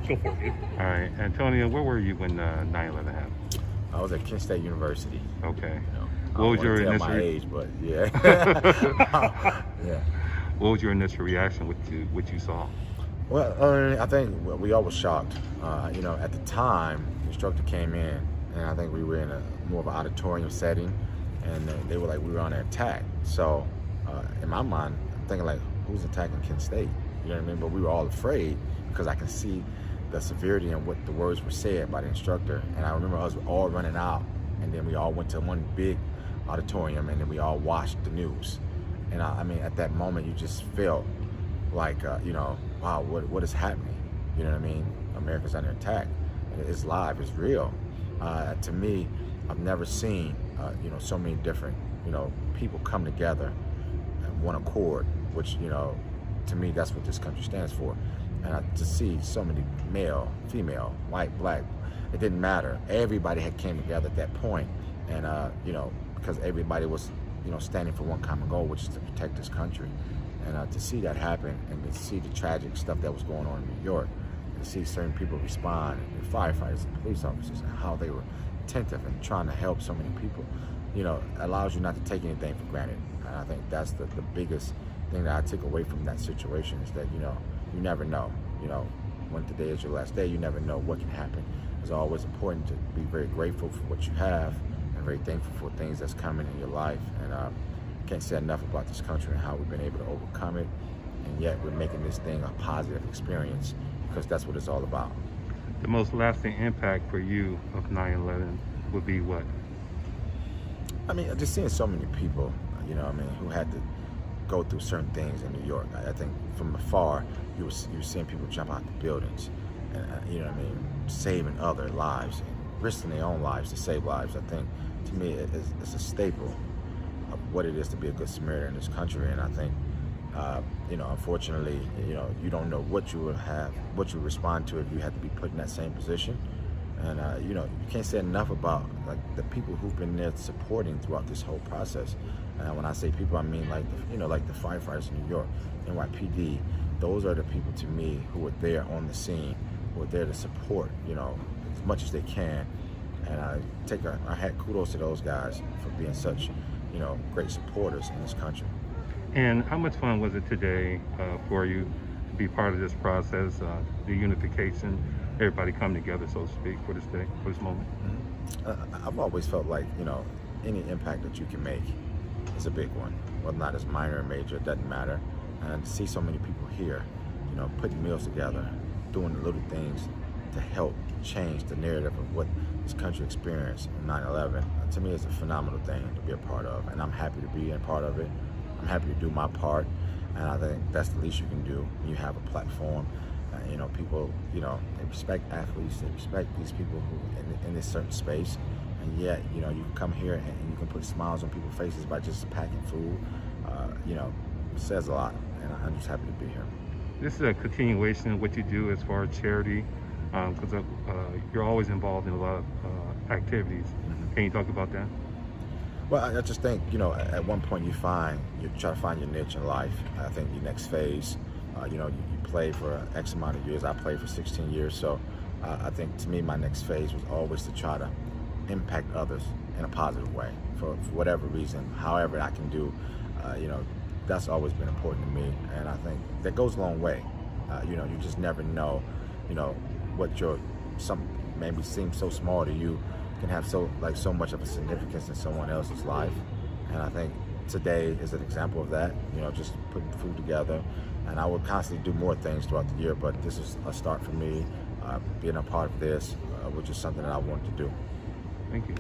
Go for it. All right, Antonio, where were you when 9/11 happened? I was at Kent State University. Okay. You know, What was your tell initial my age, but yeah. Yeah. What was your initial reaction with what you saw? Well, I think we all were shocked. You know, at the time, the instructor came in, and I think we were in a more of an auditorium setting, and they were like, we were on an attack. So, in my mind, I'm thinking like, who's attacking Kent State? You know what I mean? But we were all afraid because I can see the severity and what the words were said by the instructor. And I remember us all running out, and then we all went to one big auditorium, and then we all watched the news. And I mean, at that moment, you just felt like, you know, wow, what is happening? You know what I mean? America's under attack. It's live, it's real. To me, I've never seen, you know, so many different, you know, people come together in one accord, which, you know, to me, that's what this country stands for. And to see so many male, female, white, black, it didn't matter. Everybody had came together at that point, and you know, because everybody was, you know, standing for one common goal, which is to protect this country. And to see that happen, and to see the tragic stuff that was going on in New York, and to see certain people respond, and firefighters and police officers, and how they were attentive and trying to help so many people, you know, allows you not to take anything for granted. And I think that's the biggest thing that I took away from that situation, is that, you know, you never know. You know, when today is your last day, you never know what can happen. It's always important to be very grateful for what you have, and very thankful for things that's coming in your life. And can't say enough about this country and how we've been able to overcome it, and yet we're making this thing a positive experience, because that's what it's all about. The most lasting impact for you of 9/11 would be what? I mean, just seeing so many people, you know, I mean, who had to go through certain things in New York. I think from afar, you were seeing people jump out the buildings, and you know what I mean, saving other lives and risking their own lives to save lives. I think, to me, it's a staple of what it is to be a good Samaritan in this country. And I think, you know, unfortunately, you know, you don't know what you would have, what you would respond to if you had to be put in that same position. And you know, you can't say enough about like the people who've been there supporting throughout this whole process. And when I say people, I mean like you know, like the firefighters in New York, NYPD. Those are the people to me who were there on the scene, who were there to support, you know, as much as they can. And I take our hat, kudos to those guys for being such, you know, great supporters in this country. And how much fun was it today for you to be part of this process, the unification, everybody come together, so to speak, for this day, for this moment? Mm-hmm. I've always felt like, you know, any impact that you can make is a big one. Whether or not it's minor or major, it doesn't matter. And to see so many people here, you know, putting meals together, doing the little things to help change the narrative of what this country experienced in 9/11, to me, it's a phenomenal thing to be a part of. And I'm happy to be a part of it. I'm happy to do my part. And I think that's the least you can do when you have a platform. You know, people, you know, they respect athletes, they respect these people who in this certain space. And yet, you know, you can come here and you can put smiles on people's faces by just packing food. You know, it says a lot, and I'm just happy to be here. This is a continuation of what you do as far as charity, because you're always involved in a lot of activities. Mm-hmm. Can you talk about that? Well, I just think, you know, at one point you try to find your niche in life. I think your next phase, you know, you play for X amount of years. I played for 16 years, so I think to me my next phase was always to try to impact others in a positive way for whatever reason, however I can do. You know, that's always been important to me, and I think that goes a long way. You know, you just never know, you know, what maybe seems so small to you can have so much of a significance in someone else's life. And I think today is an example of that, you know, just putting food together. And I will constantly do more things throughout the year, but this is a start for me. Being a part of this, which is something that I wanted to do. Thank you.